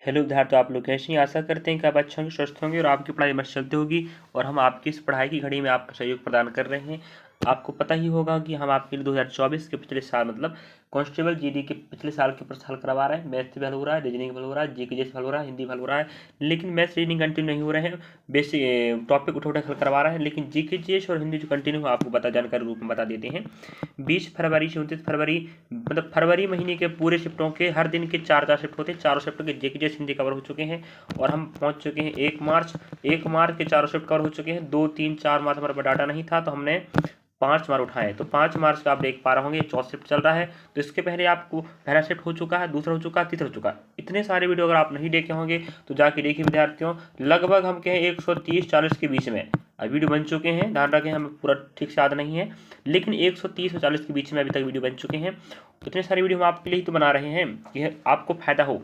Hello विद्यार्थियों, आप लोग कैसे हैं? आशा करते हैं कि आप अच्छे होंगे, स्वस्थ होंगे और आपकी पढ़ाई मस्त चलती होगी और हम आपकी इस पढ़ाई की घड़ी में आपका सहयोग प्रदान कर रहे हैं। आपको पता ही होगा कि हम आपके लिए 2024 के पिछले साल मतलब कांस्टेबल जीडी के पिछले साल के प्रश्न हल करवा रहे हैं। मैथ्स भी हल हो रहा है, रीजनिंग भी हल हो रहा है, जीके जैसे हल हो रहा है, हिंदी भी हल हो रहा है। लेकिन मैथ्स रीजनिंग कंटिन्यू नहीं हो रहे हैं, बेसिक टॉपिक उठा उठा हल करवा रहे हैं। लेकिन जीके जीएस और हिंदी जो कंटिन्यू आपको जानकारी रूप में बता देते हैं। 20 फरवरी से 29 फरवरी मतलब फरवरी महीने के पूरे शिफ्टों के हर दिन के चार शिफ्ट होते हैं। चारों शिफ्ट के जेके जेस हिंदी कवर हो चुके हैं और हम पहुंच चुके हैं 1 मार्च के चारों शिफ्ट कवर हो चुके हैं। 2, 3, 4 मार्च हमारे पास डाटा नहीं था तो हमने 5 मार्च उठाए, तो 5 मार्च का आप देख पा रहे होंगे। चौथा शिफ्ट चल रहा है, तो इसके पहले आपको पहला शिफ्ट हो चुका है, दूसरा हो चुका है, तीसरा हो चुका है। इतने सारे वीडियो अगर आप नहीं देखे होंगे तो जाके देखिए विद्यार्थियों। लगभग हम कहें 130-40 के बीच में अब वीडियो बन चुके हैं। ध्यान रखें, हमें पूरा ठीक से याद नहीं है, लेकिन 130 और 40 के बीच में अभी तक वीडियो बन चुके हैं। तो इतने सारे वीडियो हम आपके लिए ही तो बना रहे हैं कि आपको फायदा हो।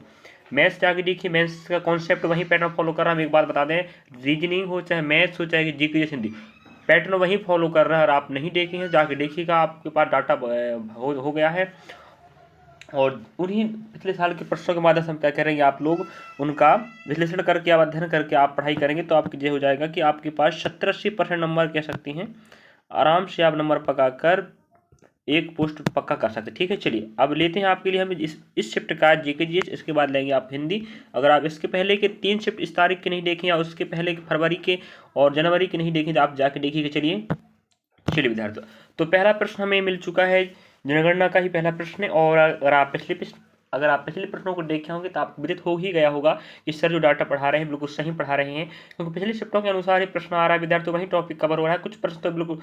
मैथ्स जाके देखिए, मैथ्स का कॉन्सेप्ट वही पैटर्न फॉलो कर रहा है। हम एक बात बता दें, रीजनिंग हो चाहे मैथ्स हो चाहे जीके या हिंदी, पैटर्न वही फॉलो कर रहा है। और आप नहीं देखे हैं जाके देखिएगा, आपके पास डाटा हो गया है। और उन्हीं पिछले साल के प्रश्नों के माध्यम से हम क्या करेंगे, आप लोग उनका विश्लेषण करके आप अध्ययन करके आप पढ़ाई करेंगे तो आपकी ये हो जाएगा कि आपके पास 70-80% नंबर कह सकती हैं आराम से आप नंबर पकाकर एक पोस्ट पक्का कर सकते हैं। ठीक है, चलिए अब लेते हैं आपके लिए हम इस शिफ्ट का जीके जीएस, इसके बाद लेंगे आप हिंदी। अगर आप इसके पहले के 3 शिफ्ट इस तारीख के नहीं देखें या उसके पहले के फरवरी के और जनवरी के नहीं देखें तो आप जाके देखिएगा। चलिए विद्यार्थियों, तो पहला प्रश्न हमें मिल चुका है, जनगणना का ही पहला प्रश्न है। और अगर आप पिछले प्रश्नों को देखे होंगे तो आपको विदित हो ही गया होगा कि सर जो डाटा पढ़ा रहे हैं बिल्कुल सही पढ़ा रहे हैं, क्योंकि पिछले शिफ्टों के अनुसार ही प्रश्न आ रहा है विद्यार्थियों, वही टॉपिक कवर हो रहा है। कुछ प्रश्न तो बिल्कुल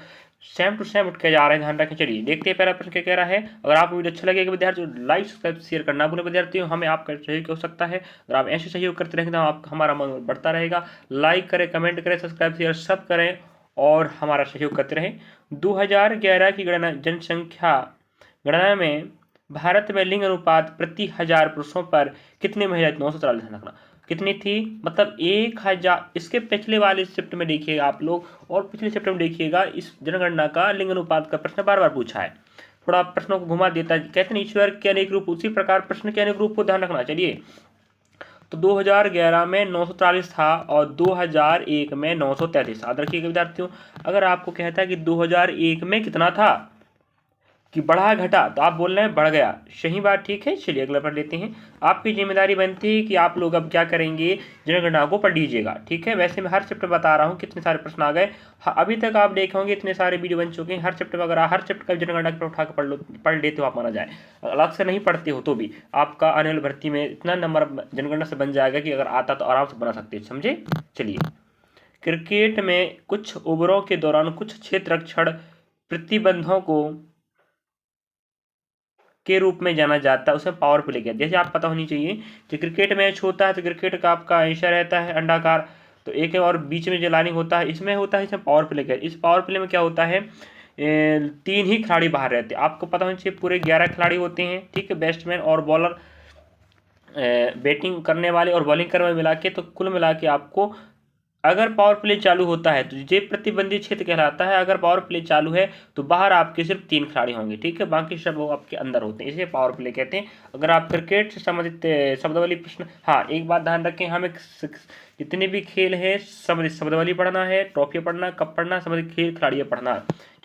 सेम टू सेम उठ के जा रहे हैं, ध्यान रखें। चलिए देखते हैं पहला प्रश्न क्या कह रहा है। अगर आपको वीडियो अच्छा लगेगा विद्यार्थियों, लाइक सब्सक्राइब शेयर करना भूलें विद्यार्थियों, हमें आपका सहयोग हो सकता है। अगर आप ऐसे सहयोग करते रहेंगे तो आप हमारा मन बढ़ता रहेगा। लाइक करें, कमेंट करें, सब्सक्राइब शेयर सब करें और हमारा सहयोग करते रहें। 2011 की जनसंख्या गणना में भारत में लिंग अनुपात प्रति 1000 पुरुषों पर कितनी महिला? 944 रखना। कितनी थी मतलब 1000। इसके पिछले वाले शिफ्ट में देखिएगा आप लोग और पिछले शिफ्ट में देखिएगा, इस जनगणना का लिंग अनुपात का प्रश्न बार बार पूछा है। थोड़ा प्रश्नों को घुमा देता है, कहते हैं ईश्वर के अनेक रूप, उसी प्रकार प्रश्न के अनेक रूप को ध्यान रखना। चलिए, तो 2011 में 943 था और 2001 में 933। याद रखिएगा विद्यार्थियों, अगर आपको कहता है कि 2001 में कितना था कि बढ़ा घटा तो आप बोल रहे हैं बढ़ गया, सही बात, ठीक है। चलिए अगला पढ़ लेते हैं। आपकी जिम्मेदारी बनती है कि आप लोग अब क्या करेंगे, जनगणना को पढ़ लीजिएगा, ठीक है। वैसे मैं हर शिफ्ट में बता रहा हूँ कितने सारे प्रश्न आ गए। हाँ, अभी तक आप देखे होंगे इतने सारे वीडियो बन चुके हैं। हर शिफ्ट में अगर हर शिफ्ट का जनगणना का उठा के पढ़ लेते हो आप, माना जाए अलग से नहीं पढ़ते हो तो भी आपका आने वाली भर्ती में इतना नंबर जनगणना से बन जाएगा कि अगर आता तो आराम से बना सकते हैं, समझे। चलिए, क्रिकेट में कुछ ओवरों के दौरान कुछ क्षेत्ररक्षण प्रतिबंधों को के रूप में जाना जाता है, उसमें पावर प्ले कहते हैं। जैसे आप पता होनी चाहिए कि क्रिकेट मैच होता है तो क्रिकेट का आपका ऐसा रहता है अंडाकार, तो एक और बीच में जो लाइनिंग होता है इसमें होता है, इसमें पावर प्ले कहते हैं। इस पावर प्ले में क्या होता है, 3 ही खिलाड़ी बाहर रहते हैं। आपको पता होना चाहिए पूरे 11 खिलाड़ी होते हैं, ठीक है, बैट्समैन और बॉलर, बैटिंग करने वाले और बॉलिंग करने वाले मिला के, तो कुल मिला के आपको अगर पावर प्ले चालू होता है तो ये प्रतिबंधित क्षेत्र कहलाता है। अगर पावर प्ले चालू है तो बाहर आपके सिर्फ 3 खिलाड़ी होंगे, ठीक है, बाकी सब वो आपके अंदर होते हैं, इसे पावर प्ले कहते हैं। अगर आप क्रिकेट से संबंधित शब्दावली प्रश्न, हाँ एक बात ध्यान रखें, हमें जितने भी खेल है संबंधित शब्दावली पढ़ना है, ट्रॉफी पढ़ना, कप पढ़ना, संबंधित खेल खिलाड़ियाँ पढ़ना।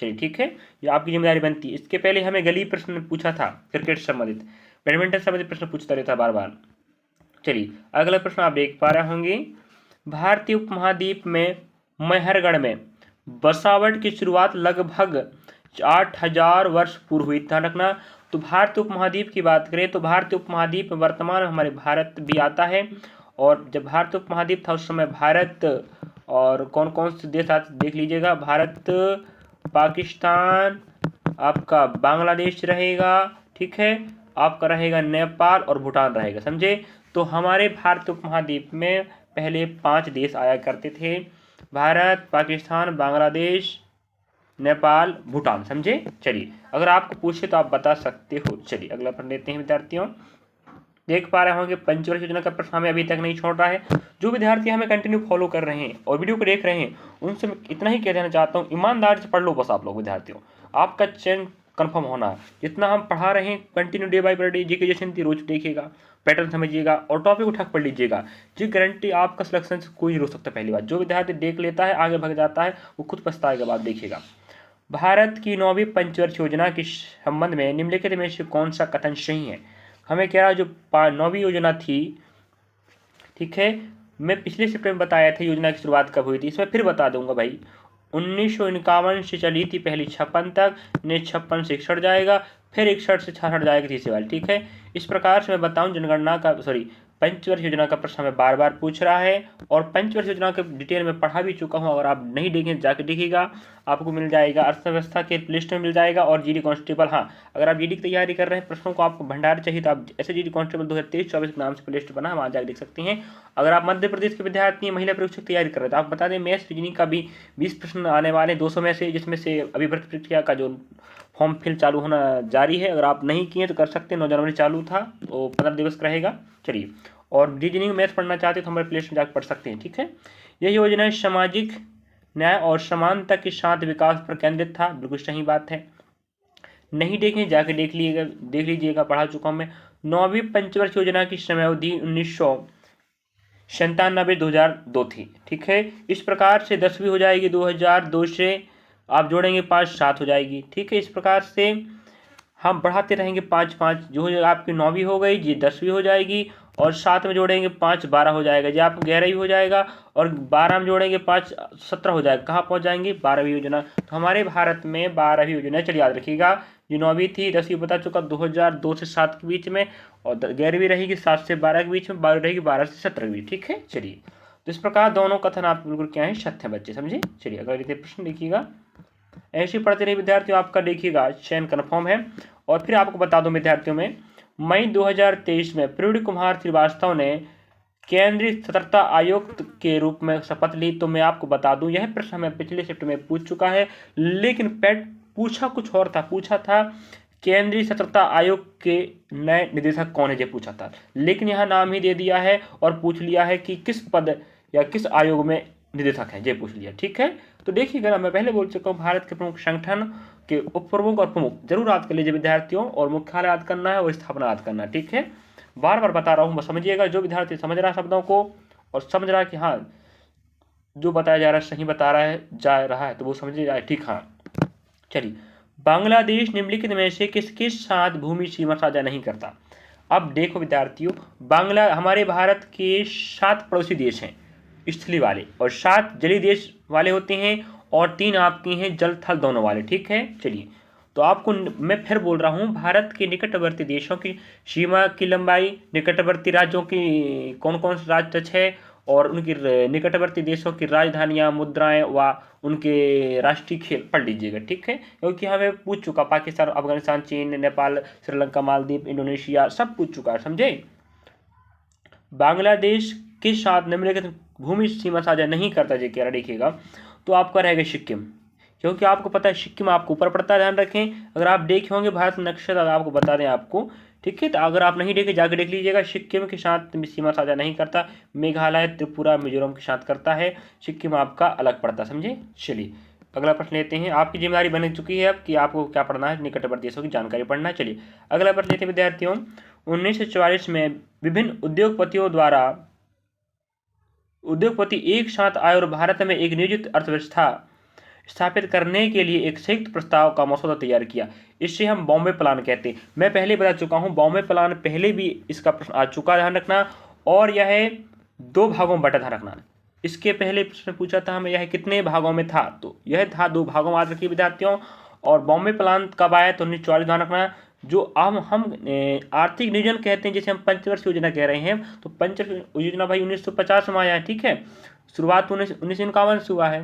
चलिए ठीक है, ये आपकी जिम्मेदारी बनती है। इसके पहले हमें गली प्रश्न पूछा था क्रिकेट से संबंधित, बैडमिंटन से संबंधित प्रश्न पूछता रहता बार बार। चलिए अगला प्रश्न आप देख पा रहे होंगे, भारतीय उपमहाद्वीप में मैहरगढ़ में बसावट की शुरुआत लगभग 8000 वर्ष पूर्व हुई। ध्यान रखना, तो भारतीय उपमहाद्वीप की बात करें तो भारतीय उपमहाद्वीप में वर्तमान में हमारे भारत भी आता है। और जब भारतीय उपमहाद्वीप था उस समय भारत और कौन कौन से देश आते देख लीजिएगा, भारत, पाकिस्तान, आपका बांग्लादेश रहेगा, ठीक है, आपका रहेगा नेपाल और भूटान रहेगा, समझे। तो हमारे भारतीय उपमहाद्वीप में पहले 5 देश आया करते थे, भारत, पाकिस्तान, बांग्लादेश, नेपाल, भूटान, समझे। चलिए अगर आपको पूछे तो आप बता सकते हो। चलिए अगला पढ़ लेते हैं विद्यार्थियों। देख पा रहे होंगे पंचवर्षीय योजना का प्रश्न हमें अभी तक नहीं छोड़ रहा है। जो विद्यार्थी हमें कंटिन्यू फॉलो कर रहे हैं और वीडियो को देख रहे हैं उनसे मैं इतना ही कह देना चाहता हूँ, ईमानदारी से पढ़ लो बस आप लोग विद्यार्थियों, आपका चयन कन्फर्म होना है। जितना हम पढ़ा रहे हैं continue day by day, GK जैसे रोज देखिएगा पैटर्न समझिएगा और टॉपिक उठा पढ़ लीजिएगा। जी गारंटी आपका सिलेक्शन से कोई नहीं रोक सकता। पहली बात, जो विद्यार्थी देख लेता है आगे भाग जाता है वो खुद पछताएगा। बाद देखिएगा, भारत की 9वीं पंचवर्षीय योजना के संबंध में निम्नलिखित में से कौन सा कथन सही है। हमें कह रहा जो 9वीं योजना थी, ठीक है, मैं पिछले शिफ्ट में बताया था योजना की शुरुआत कब हुई थी, इसमें फिर बता दूंगा भाई। 1951 से चली थी पहली 56 तक, 56 से 61 जाएगा, फिर 61 से 66 जाएगा तीसरी वाली, ठीक है। इस प्रकार से मैं बताऊं जनगणना का पंचवर्ष योजना का प्रश्न हमें बार बार पूछ रहा है और पंचवर्ष योजना के डिटेल में पढ़ा भी चुका हूं। अगर आप नहीं देखें जाके देखिएगा, आपको मिल जाएगा, अर्थव्यवस्था के लिस्ट में मिल जाएगा। और जीडी कांस्टेबल, हाँ अगर आप जीडी की तैयारी कर रहे हैं, प्रश्नों को आपको भंडार चाहिए तो आप ऐसे जीडी कांस्टेबल 2023-24 के नाम से प्ले लिस्ट बना, वहाँ जाकर देख सकते हैं। अगर आप मध्य प्रदेश के विद्यार्थी महिला परीक्षा की तैयारी कर रहे हैं तो आप बता दें मैथ्स रीजनिंग का भी 20 प्रश्न आने वाले 200 में से, जिसमें से अभी भर्ती प्रक्रिया का जो फॉर्म फिल चालू होना जारी है। अगर आप नहीं किए तो कर सकते हैं, 9 जनवरी चालू था, तो 15 दिवस का रहेगा। चलिए, और रीजनिंग मैथ्स पढ़ना चाहते हैं तो हमारे प्ले लिस्ट में जाकर पढ़ सकते हैं, ठीक है। यह योजना सामाजिक न्याय और समानता के साथ विकास पर केंद्रित था, बिल्कुल सही बात है। नहीं देखें जाके देख लीजिएगा, पढ़ा चुका हूं मैं। 9वीं पंचवर्ष योजना की समयावधि 1997-2002 थी, ठीक है। इस प्रकार से 10वीं हो जाएगी 2002 से आप जोड़ेंगे 5, 7 हो जाएगी, ठीक है। इस प्रकार से हम बढ़ाते रहेंगे 5, 5, जो हो जाएगा आपकी 9वीं हो गई जी, 10वीं हो जाएगी और 7 में जोड़ेंगे 5, 12 हो जाएगा जी, आपको 11वीं हो जाएगा और 12 में जोड़ेंगे 5, 17 हो जाएगा। कहाँ पहुँच जाएंगे, 12वीं योजना। तो हमारे भारत में 12वीं योजना, चलिए याद रखिएगा, जो 9वीं थी, 10वीं बता चुका 2002 से 7 के बीच में, और 11वीं रहेगी 7 से 12 के बीच में, 12 रहेगी 12 से 17 के बीच, ठीक है। चलिए, तो इस प्रकार दोनों कथन आप बिल्कुल क्या है, सत्य बच्चे, समझे। चलिए अगर प्रश्न देखिएगा, ऐसे पढ़ते रहिए विद्यार्थियों, आपका देखिएगा चयन कन्फर्म है। और फिर आपको बता दूं विद्यार्थियों में, मई 2023 में प्रवीण कुमार श्रीवास्तव ने केंद्रीय सतर्कता आयुक्त के रूप में शपथ ली। तो मैं आपको बता दूं यह प्रश्न हमें पिछले शिफ्ट में पूछ चुका है, लेकिन पैट पूछा कुछ और था, पूछा था केंद्रीय सतर्कता आयोग के नए निदेशक कौन है, ये पूछा था, लेकिन यहाँ नाम ही दे दिया है और पूछ लिया है कि किस पद या किस आयोग में निदेशक है, ये पूछ लिया, ठीक है। तो देखिएगा, मैं पहले बोल चुका हूँ, भारत के प्रमुख संगठन के उप प्रमुख और प्रमुख जरूर याद कर लीजिए विद्यार्थियों, और मुख्यालय याद करना है और स्थापना याद करना है, ठीक है। बार बार बता रहा हूँ, बस समझिएगा। जो विद्यार्थी समझ रहा है शब्दों को और समझ रहा है कि हाँ जो बताया जा रहा है सही बता रहा है जा रहा है, तो वो समझ जाए, ठीक। हाँ चलिए, बांग्लादेश निम्नलिखित में से किसके साथ भूमि सीमा साझा नहीं करता। अब देखो विद्यार्थियों, हमारे भारत के 7 पड़ोसी देश हैं स्थलीय वाले, और 7 जलीय देश वाले होते हैं, और 3 आपके हैं जल थल दोनों वाले, ठीक है। चलिए, तो आपको मैं फिर बोल रहा हूँ, भारत के निकटवर्ती देशों की सीमा की लंबाई, निकटवर्ती राज्यों की कौन कौन से राज्य टच है, और उनकी निकटवर्ती देशों की राजधानियां, मुद्राएं व उनके राष्ट्रीय खेल पढ़ लीजिएगा, ठीक है। क्योंकि हमें पूछ चुका, पाकिस्तान, अफगानिस्तान, चीन, नेपाल, श्रीलंका, मालदीव, इंडोनेशिया सब पूछ चुका है, समझे। बांग्लादेश के साथ निम्नलिखित भूमि सीमा साझा नहीं करता, जी कह रहा, देखिएगा। तो आपका रहेगा सिक्किम, क्योंकि आपको पता है सिक्किम आपको ऊपर पड़ता है, ध्यान रखें। अगर आप देखे होंगे भारत नक्शा, तो आपको बता दें आपको, ठीक है। तो अगर आप नहीं देखे जाके देख लीजिएगा, सिक्किम के साथ सीमा साझा नहीं करता, मेघालय, त्रिपुरा, मिजोरम के साथ करता है, सिक्किम आपका अलग पड़ता, समझे। चलिए अगला प्रश्न लेते हैं, आपकी जिम्मेदारी बन चुकी है अब कि आपको क्या पढ़ना है, निकटवर्ती देशों की जानकारी पढ़ना है। चलिए अगला प्रश्न लेते हैं विद्यार्थियों, 1944 में विभिन्न उद्योगपति एक साथ आए और भारत में एक नियोजित अर्थव्यवस्था स्थापित करने के लिए एक संयुक्त प्रस्ताव का मसौदा तैयार किया। इससे हम बॉम्बे प्लान कहते हैं। मैं पहले बता चुका हूं, बॉम्बे प्लान पहले भी इसका प्रश्न आ चुका, ध्यान रखना। और यह 2 भागों में बटा, ध्यान रखना। इसके पहले प्रश्न पूछा था हमें, यह कितने भागों में था, तो यह था 2 भागों में, याद रखिए विद्यार्थियों। और बॉम्बे प्लान कब आया, तो 1944, ध्यान रखना। जो हम आर्थिक नियोजन कहते हैं, जिसे हम पंचवर्ष योजना कह रहे हैं, तो पंचवर्ष योजना भाई 1950 में आया है, ठीक है। शुरुआत 1951 से हुआ है,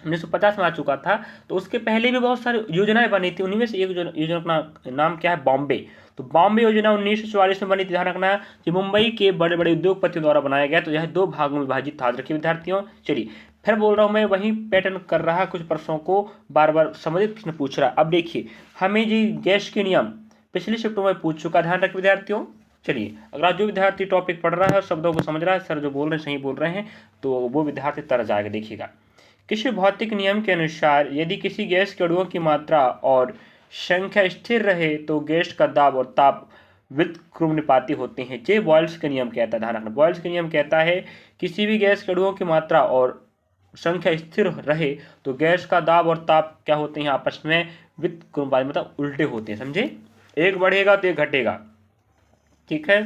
1950 में आ चुका था। तो उसके पहले भी बहुत सारी योजनाएं बनी थी, उनमें से एक योजना का नाम क्या है, बॉम्बे। तो बॉम्बे योजना 1944 में बनी थी, ध्यान रखना। कि मुंबई के बड़े बड़े उद्योगपतियों द्वारा बनाया गया, तो यह 2 भागों में विभाजित था, रखिए विद्यार्थियों। चलिए फिर बोल रहा हूँ मैं, वही पैटर्न कर रहा, कुछ प्रश्नों को बार बार समझित प्रश्न पूछ रहा। अब देखिए, हमें जी गैस के नियम पिछले शिफ्टों में पूछ चुका, ध्यान रखिए विद्यार्थियों। चलिए अगर आज जो विद्यार्थी टॉपिक पढ़ रहा है और शब्दों को समझ रहा है, सर जो बोल रहे हैं सही बोल रहे हैं, तो वो विद्यार्थी तर जाएगा। देखिएगा, किसी भौतिक नियम के अनुसार यदि किसी गैस के अणुओं की मात्रा और संख्या स्थिर रहे तो गैस का दाब और ताप व्युत्क्रमणिपाती होते हैं। ये बॉयल्स का नियम कहता है, ध्यान रखना। बॉयल्स का नियम कहता है किसी भी गैस के अणुओं की मात्रा और संख्या स्थिर रहे तो गैस का दाब और ताप क्या होते हैं, आपस में व्युत्क्रमणिपाती मतलब उल्टे होते हैं, समझे। एक बढ़ेगा तो एक घटेगा, ठीक है।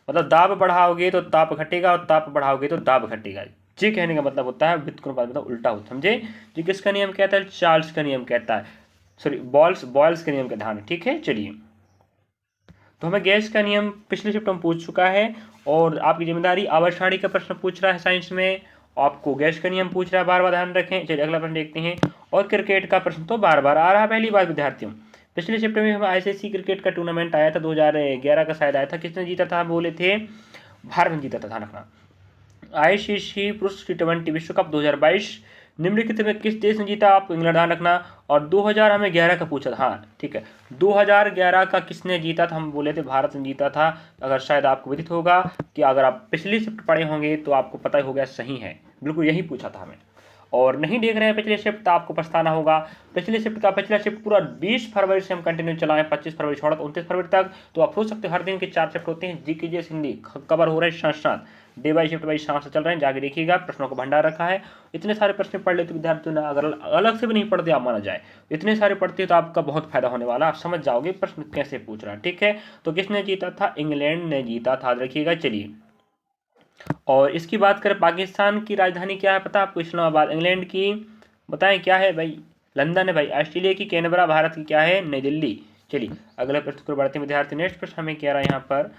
मतलब दाब बढ़ाओगे तो ताप घटेगा और ताप बढ़ाओगे तो दाब घटेगा। ये कहने का मतलब होता है व्युत्क्रमणिपाती मतलब उल्टा होता है, समझे। ये किसका नियम कहता है, चार्ल्स का नियम कहता है, सॉरी बॉयल्स के नियम का ध्यान, ठीक है। चलिए, तो हमें गैस का नियम पिछले शिफ्ट में पूछ चुका है और आपकी जिम्मेदारी आवर्त सारणी का प्रश्न पूछ रहा है साइंस में, आपको गैस का नियम पूछ रहा है, बार बार ध्यान रखें। चलिए अगला प्रश्न देखते हैं। और क्रिकेट का प्रश्न तो बार बार आ रहा है। पहली बात विद्यार्थियों, पिछले शिफ्ट में हमें आईसीसी क्रिकेट का टूर्नामेंट आया था, 2011 का शायद आया था। किसने जीता था, बोले थे भारत ने जीता था, ध्यान रखना। आईसीसी पुरुष टी20 विश्व कप 2022 निम्नलिखित में किस देश ने जीता, आप इंग्लैंड, ध्यान रखना। और 2000 हमें 11 का पूछा था, हाँ ठीक है, 2011 का किसने जीता था, हम बोले थे भारत ने जीता था। अगर शायद आपको विदित होगा कि अगर आप पिछली शिफ्ट पढ़े होंगे तो आपको पता ही हो गया, सही है, बिल्कुल यही पूछा था हमें। और नहीं देख रहे हैं पिछले शिफ्ट तो आपको पछताना होगा। पिछले शिफ्ट का पिछला शिफ्ट पूरा 20 फरवरी से हम कंटिन्यू चलाएं, 25 फरवरी छोड़ा तो 29 फरवरी तक। तो आप सोच सकते हो हर दिन के 4 शिफ्ट होते हैं, जीके हिंदी कवर हो रहे हैं साथ साथ, डे बाई शिफ्ट बाई साथ से चल रहे हैं, जाके देखिएगा, प्रश्नों का भंडार रखा है। इतने सारे प्रश्न पढ़ लेते विद्यार्थियों ने, अगर अलग से भी नहीं पढ़ते आप माना जाए, इतने सारे पढ़ते तो आपका बहुत फायदा होने वाला, आप समझ जाओगे प्रश्न कैसे पूछ रहा है, ठीक है। तो किसने जीता था, इंग्लैंड ने जीता था, रखिएगा। चलिए, और इसकी बात करें, पाकिस्तान की राजधानी क्या है पता आपको, इस्लामाबाद। इंग्लैंड की बताएं क्या है भाई, लंदन है भाई। ऑस्ट्रेलिया की कैनबरा। भारत की क्या है, नई दिल्ली। चलिए अगले प्रश्न को बढ़ते हैं विद्यार्थी। नेक्स्ट प्रश्न हमें कह रहा है यहाँ पर,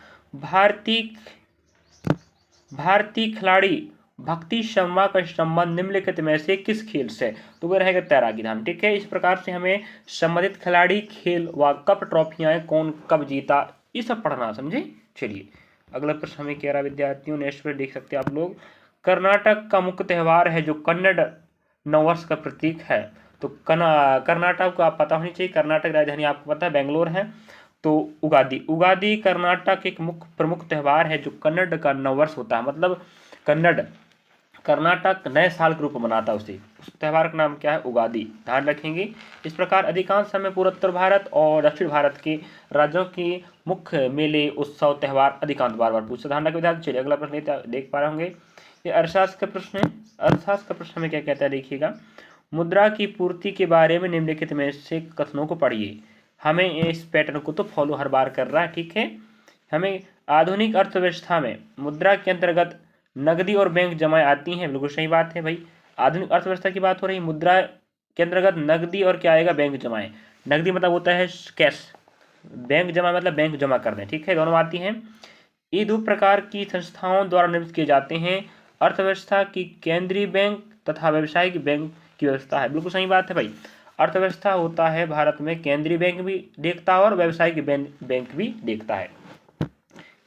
भारतीय खिलाड़ी भक्ति शर्मा का संबंध निम्नलिखित में से किस खेल से, तो वह रहेगा तैराकी, ध्यान, ठीक है। इस प्रकार से हमें संबंधित खिलाड़ी, खेल व कप ट्रॉफियां कौन कब जीता, ये सब पढ़ना, समझे। चलिए अगला प्रश्न हमें कह रहा है विद्यार्थियों, नेक्स्ट पर देख सकते हैं आप लोग, कर्नाटक का मुख्य त्यौहार है जो कन्नड़ नववर्ष का प्रतीक है। तो कर्नाटक को आप पता होनी चाहिए, कर्नाटक राजधानी आपको पता है बेंगलोर है। तो उगादी कर्नाटक एक मुख्य प्रमुख त्यौहार है जो कन्नड़ का नववर्ष होता है, मतलब कर्नाटक नए साल के रूप में मनाता है उसे, उस त्यौहार का नाम क्या है, उगादी, ध्यान रखेंगे। इस प्रकार अधिकांश समय पूर्वोत्तर भारत और दक्षिण भारत के राज्यों की मुख्य मेले, उत्सव, त्यौहार अधिकांश बार बार पूछते, ध्यान रखें। चलिए अगला प्रश्न देख पा रहे होंगे, ये अर्थशास्त्र का प्रश्न है। अर्थशास्त्र का प्रश्न हमें क्या कहता है, देखिएगा, मुद्रा की पूर्ति के बारे में निम्नलिखित में से कथनों को पढ़िए। हमें इस पैटर्न को तो फॉलो हर बार कर रहा है, ठीक है। हमें आधुनिक अर्थव्यवस्था में मुद्रा के अंतर्गत नकदी और बैंक जमाएं आती हैं, बिल्कुल सही बात है भाई। आधुनिक अर्थव्यवस्था की बात हो रही, मुद्रा के अंतर्गत नकदी और क्या आएगा, बैंक जमाएं। नकदी मतलब होता है कैश, बैंक जमा मतलब बैंक जमा कर दें, ठीक है, दोनों आती हैं। ये दो प्रकार की संस्थाओं द्वारा निर्मित किए जाते हैं। अर्थव्यवस्था की केंद्रीय बैंक तथा व्यवसायिक बैंक की व्यवस्था है, बिल्कुल सही बात है भाई। अर्थव्यवस्था होता है भारत में केंद्रीय बैंक भी देखता है और व्यवसायिक बैंक भी देखता है।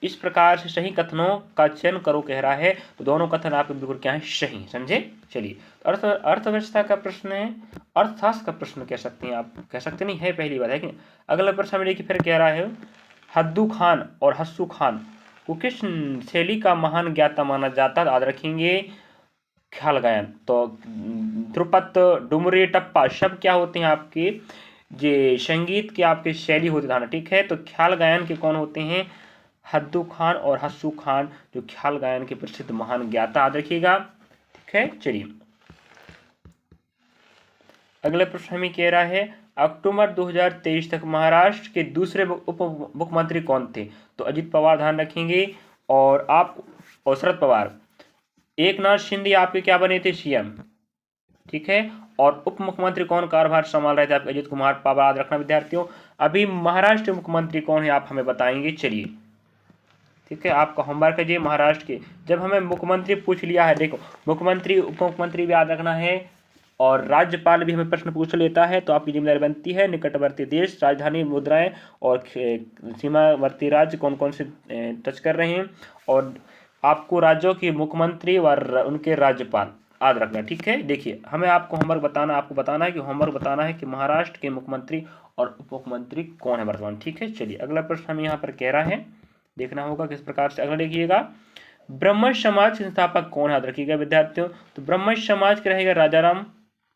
इस प्रकार से सही कथनों का चयन करो कह रहा है, तो दोनों कथन आपके बिल्कुल क्या है, सही, समझे। चलिए अर्थव्यवस्था का प्रश्न है, अर्थशास्त्र का प्रश्न कह सकते हैं, आप कह सकते नहीं है, पहली बात है कि। अगला प्रश्न हमें देखिए फिर कह रहा है, हद्दू खान और हस्सू खान को किस शैली का महान ज्ञाता माना जाता है, याद रखेंगे, ख्याल गायन। तो ध्रुपद, डुमरी, टप्पा शब्द क्या होते हैं आपके, ये संगीत की आपकी शैली होती है, ठीक है। तो ख्याल गायन के कौन होते हैं, हद्दू खान और हस्सू खान, जो ख्याल गायन के प्रसिद्ध महान ज्ञाता, याद रखिएगा, ठीक है। चलिए अगला प्रश्न हमें कह रहा है, अक्टूबर 2023 तक महाराष्ट्र के दूसरे उप मुख्यमंत्री कौन थे, तो अजित पवार, ध्यान रखेंगे। और शरद पवार। एक नाथ शिंदे आपके क्या बने थे, सीएम, ठीक है। और उप मुख्यमंत्री कौन कार्यभार संभाल रहे थे, आपके अजित कुमार पवार, याद रखना विद्यार्थियों। अभी महाराष्ट्र मुख्यमंत्री कौन है आप हमें बताएंगे, चलिए, ठीक है। आपका होमवर्क है जी, महाराष्ट्र के, जब हमें मुख्यमंत्री पूछ लिया है, देखो मुख्यमंत्री उप मुख्यमंत्री भी याद रखना है, और राज्यपाल भी हमें प्रश्न पूछ लेता है, तो आपकी जिम्मेदारी बनती है निकटवर्ती देश, राजधानी, मुद्राएं और सीमावर्ती राज्य कौन कौन से टच कर रहे हैं, और आपको राज्यों के मुख्यमंत्री व उनके राज्यपाल याद रखना, ठीक है। देखिए हमें आपको होमवर्क बताना, आपको बताना है कि होमवर्क बताना है कि महाराष्ट्र के मुख्यमंत्री और उप मुख्यमंत्री कौन है वर्तमान, ठीक है। चलिए अगला प्रश्न हमें यहाँ पर कह रहा है, देखना होगा किस प्रकार से। अगला देखिएगा, ब्रह्म समाज के संस्थापक कौन है, याद रखिएगा विद्यार्थियों। तो ब्रह्म समाज के रहेगा राजा राम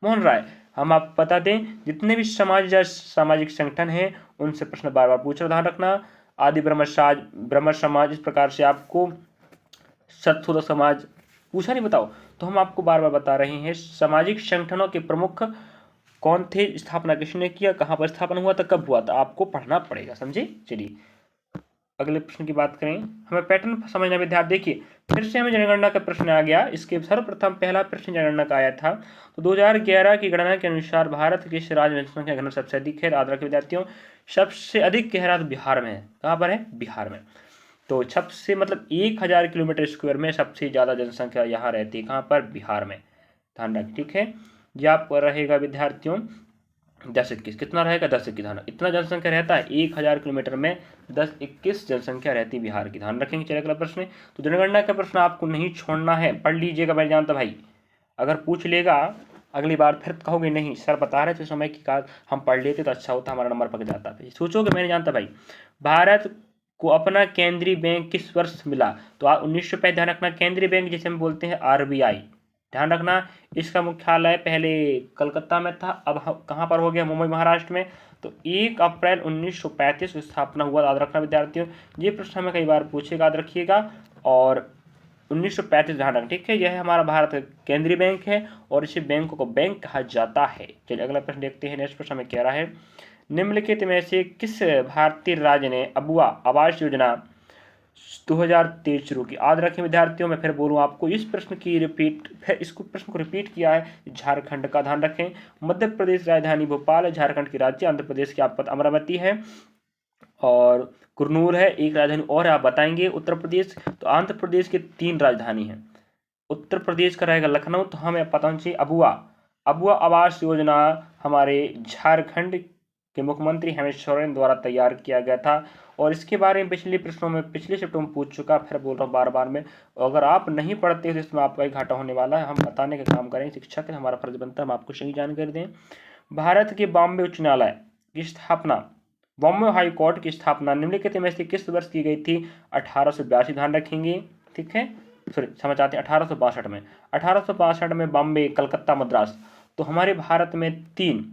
मोहन राय। हम आपको बता दें, जितने भी समाज या सामाजिक संगठन हैं उनसे प्रश्न बार बार पूछ रहा, ध्यान रखना। आदि ब्रह्म समाज, इस प्रकार से आपको सतशोधक समाज पूछा नहीं बताओ, तो हम आपको बार बार बता रहे हैं। सामाजिक संगठनों के प्रमुख कौन थे, स्थापना किसने किया, कहाँ पर स्थापना हुआ था, कब हुआ था, आपको पढ़ना पड़ेगा, समझे। चलिए अगले प्रश्न की बात करें। हमें पैटर्न समझना विद्यार्थी, देखिए फिर से हमें जनगणना का प्रश्न आ गया। इसके सर्वप्रथम पहला प्रश्न जनगणना का आया था, तो 2011 की गणना के अनुसार भारत के राज्य में जनसंख्या घनत्व सबसे अधिक है। याद रखें विद्यार्थियों, सबसे अधिक कह रहा बिहार में है। कहाँ पर है, बिहार में। तो सबसे मतलब 1000 किलोमीटर स्क्वायर में सबसे ज़्यादा जनसंख्या यहाँ रहती है। कहाँ पर, बिहार में, ध्यान रखें, ठीक है। यह आपको रहेगा विद्यार्थियों 10-21, कितना रहेगा, 10-21, ध्यान, इतना जनसंख्या रहता है 1000 किलोमीटर में, 10-21 जनसंख्या रहती है बिहार की, ध्यान रखेंगे। चलिए अगला प्रश्न, तो जनगणना का प्रश्न आपको नहीं छोड़ना है, पढ़ लीजिएगा। मैं जानता भाई अगर पूछ लेगा अगली बार फिर कहोगे नहीं सर बता रहे थे समय की काल हम पढ़ लेते तो अच्छा होता, हमारा नंबर पक जाता। सोचोगे मैंने जानता भाई, भारत को अपना केंद्रीय बैंक किस वर्ष मिला, तो 1905, ध्यान रखना। केंद्रीय बैंक जिसे हम बोलते हैं RBI, ध्यान रखना। इसका मुख्यालय पहले कलकत्ता में था, अब कहाँ पर हो गया, मुंबई महाराष्ट्र में। तो 1 अप्रैल 1935 को स्थापना हुआ, याद रखना विद्यार्थियों। ये प्रश्न हमें कई बार पूछेगा, याद रखिएगा। और 1935 ध्यान रखना, ठीक है। यह हमारा भारत का केंद्रीय बैंक है और इसे बैंकों को बैंक कहा जाता है। चलिए अगला प्रश्न देखते हैं। नेक्स्ट प्रश्न हमें कह रहा है, निम्नलिखित में से किस भारतीय राज्य ने अबुआ आवास योजना 2023 शुरू की। याद रखें विद्यार्थियों, मैं फिर बोलूं आपको, इस प्रश्न की रिपीट, फिर इसको प्रश्न को रिपीट किया है झारखंड का, ध्यान रखें। मध्य प्रदेश राजधानी भोपाल है, झारखंड की रांची, आंध्र प्रदेश की आप अमरावती है और कुरनूल है। एक राजधानी और आप बताएंगे उत्तर प्रदेश, तो आंध्र प्रदेश की 3 राजधानी है। उत्तर प्रदेश का रहेगा लखनऊ, तो हमें पता होना चाहिए अबुआ आवास योजना हमारे झारखंड के मुख्यमंत्री हेमंत सोरेन द्वारा तैयार किया गया था। और इसके बारे में पिछले प्रश्नों में पिछले शिफ्टों में पूछ चुका, फिर बोल रहा हूँ बार बार में। अगर आप नहीं पढ़ते तो इसमें आपका ही घाटा होने वाला है। हम बताने का काम करें, शिक्षक है, हमारा फर्ज बनता है हम आपको सही जानकारी दें। भारत के बॉम्बे उच्च न्यायालय की स्थापना, बॉम्बे हाई कोर्ट की स्थापना निम्नलिखित में से किस वर्ष की गई थी, 1882, ध्यान रखेंगे, ठीक है। सॉरी समझ आते हैं 1862 में, 1862 में बॉम्बे, कलकत्ता, मद्रास। तो हमारे भारत में 3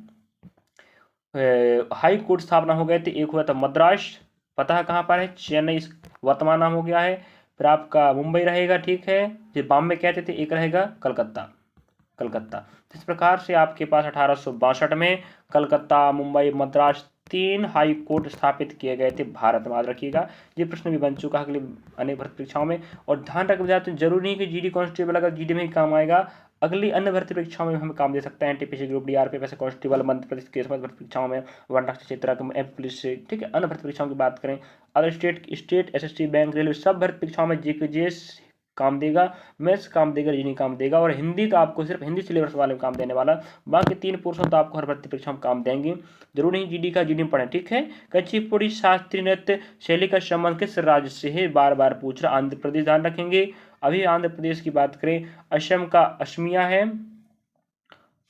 हाई कोर्ट स्थापना हो गए थे। एक हुआ था मद्रास, पता है कहाँ पर है, चेन्नई वर्तमान नाम हो गया है। फिर आपका मुंबई रहेगा, ठीक है, जो बॉम्बे कहते थे। एक रहेगा कलकत्ता। इस प्रकार से आपके पास 1862 में कलकत्ता, मुंबई, मद्रास 3 हाई कोर्ट स्थापित किए गए थे भारत में, याद रखिएगा। ये प्रश्न भी बन चुका है अगली अनेक भर्ती परीक्षाओं में। और ध्यान रख विद्यार्थियों, जरूरी नहीं कि जीडी कांस्टेबल, अगर जीडी में ही काम आएगा, अगली अन्य भर्ती परीक्षाओं में हमें काम दे सकता है। NTPC group D, RPF, constable, Madhya Pradesh के भर्ती परीक्षाओं में, वन क्षेत्र पुलिस से, ठीक है। अन्य भर्ती परीक्षाओं की बात करें, other state SSC, bank, railway, सब भर्ती परीक्षाओं में जीकेजीएस काम देगा, मैथ्स काम देगा, रीजनिंग काम देगा। और हिंदी तो आपको सिर्फ हिंदी सिलेबस वाले में काम देने वाला, बाकी 3 पोर्शन तो आपको हर भर्ती परीक्षा में काम देंगे। जरूर नहीं जीडी का जीडी में पढ़ें, ठीक है। कुचिपुड़ी शास्त्रीय नृत्य शैली का संबंध किस राज्य से है, बार बार पूछ रहा, आंध्र प्रदेश, ध्यान रखेंगे। अभी आंध्र प्रदेश की बात करें, असम का असमिया है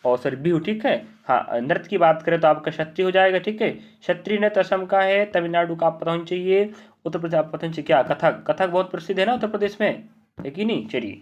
और सर बिहू, ठीक है। हाँ, नृत्य की बात करें तो आपका क्षत्रिय हो जाएगा, ठीक है। क्षत्रिय नृत्य असम का है। तमिलनाडु का आप पता होना चाहिए। उत्तर प्रदेश आप पता होना चाहिए क्या, कथक बहुत प्रसिद्ध है ना उत्तर प्रदेश में, है कि नहीं। चलिए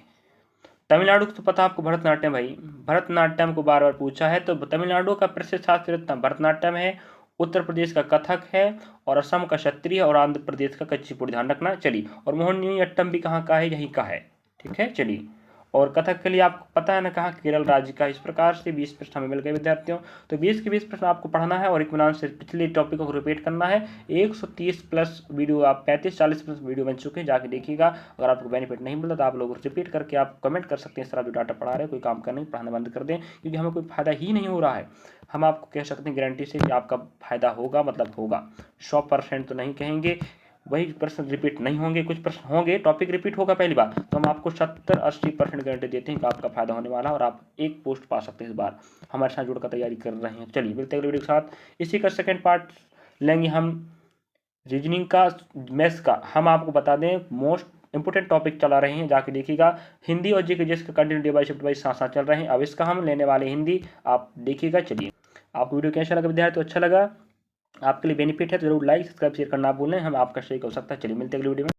तमिलनाडु को तो पता आपको भरतनाट्यम, भाई भरतनाट्यम को बार बार पूछा है, तो तमिलनाडु का प्रसिद्ध शास्त्रीय नृत्य भरतनाट्यम है। उत्तर प्रदेश का कथक है और असम का क्षत्रिय और आंध्र प्रदेश का कुचिपुड़ी, ध्यान रखना। चलिए और मोहिनीअट्टम भी कहाँ का है, यहीं का है, ठीक है। चलिए और कथक के लिए आपको पता है ना कहाँ, केरल राज्य का। इस प्रकार से 20 प्रश्न हमें मिल गए विद्यार्थियों। तो 20 के 20 प्रश्न आपको पढ़ना है और इत्मीनान से पिछले टॉपिकों को रिपीट करना है। 130 प्लस वीडियो, आप 35-40 प्लस वीडियो बन चुके हैं, जाके देखिएगा। अगर आपको बेनिफिट नहीं मिलता तो आप लोग रिपीट करके आप कमेंट कर सकते हैं, इस तरह जो डाटा पढ़ा रहे हैं कोई काम का नहीं, पढ़ाना बंद कर दें, क्योंकि हमें कोई फायदा ही नहीं हो रहा है। हम आपको कह सकते हैं गारंटी से कि आपका फायदा होगा, मतलब होगा 100% तो नहीं कहेंगे, वही प्रश्न रिपीट नहीं होंगे, कुछ प्रश्न होंगे, टॉपिक रिपीट होगा पहली बार, तो हम आपको 70-80% गारंटी देते हैं कि आपका फायदा होने वाला है और आप एक पोस्ट पा सकते हैं इस बार। हमारे साथ जुड़कर तैयारी कर रहे हैं। चलिए मिलते हैं अगले वीडियो के साथ। इसी का सेकंड पार्ट लेंगे हम रीजनिंग का, मैथ्स का। हम आपको बता दें मोस्ट इंपोर्टेंट टॉपिक चला रहे हैं, जाके देखिएगा। हिंदी और जीके जिसका continue day by shift by साथ साथ चल रहे हैं, अब इसका हम लेने वाले हिंदी, आप देखिएगा। चलिए आपको वीडियो कैसा लगा विद्यार्थी, तो अच्छा लगा, आपके लिए बेनिफिट है तो जरूर लाइक सब्सक्राइब शेयर करना भूलें, हम आपका सही हो सकता है। चलिए मिलते हैं अगली वीडियो में।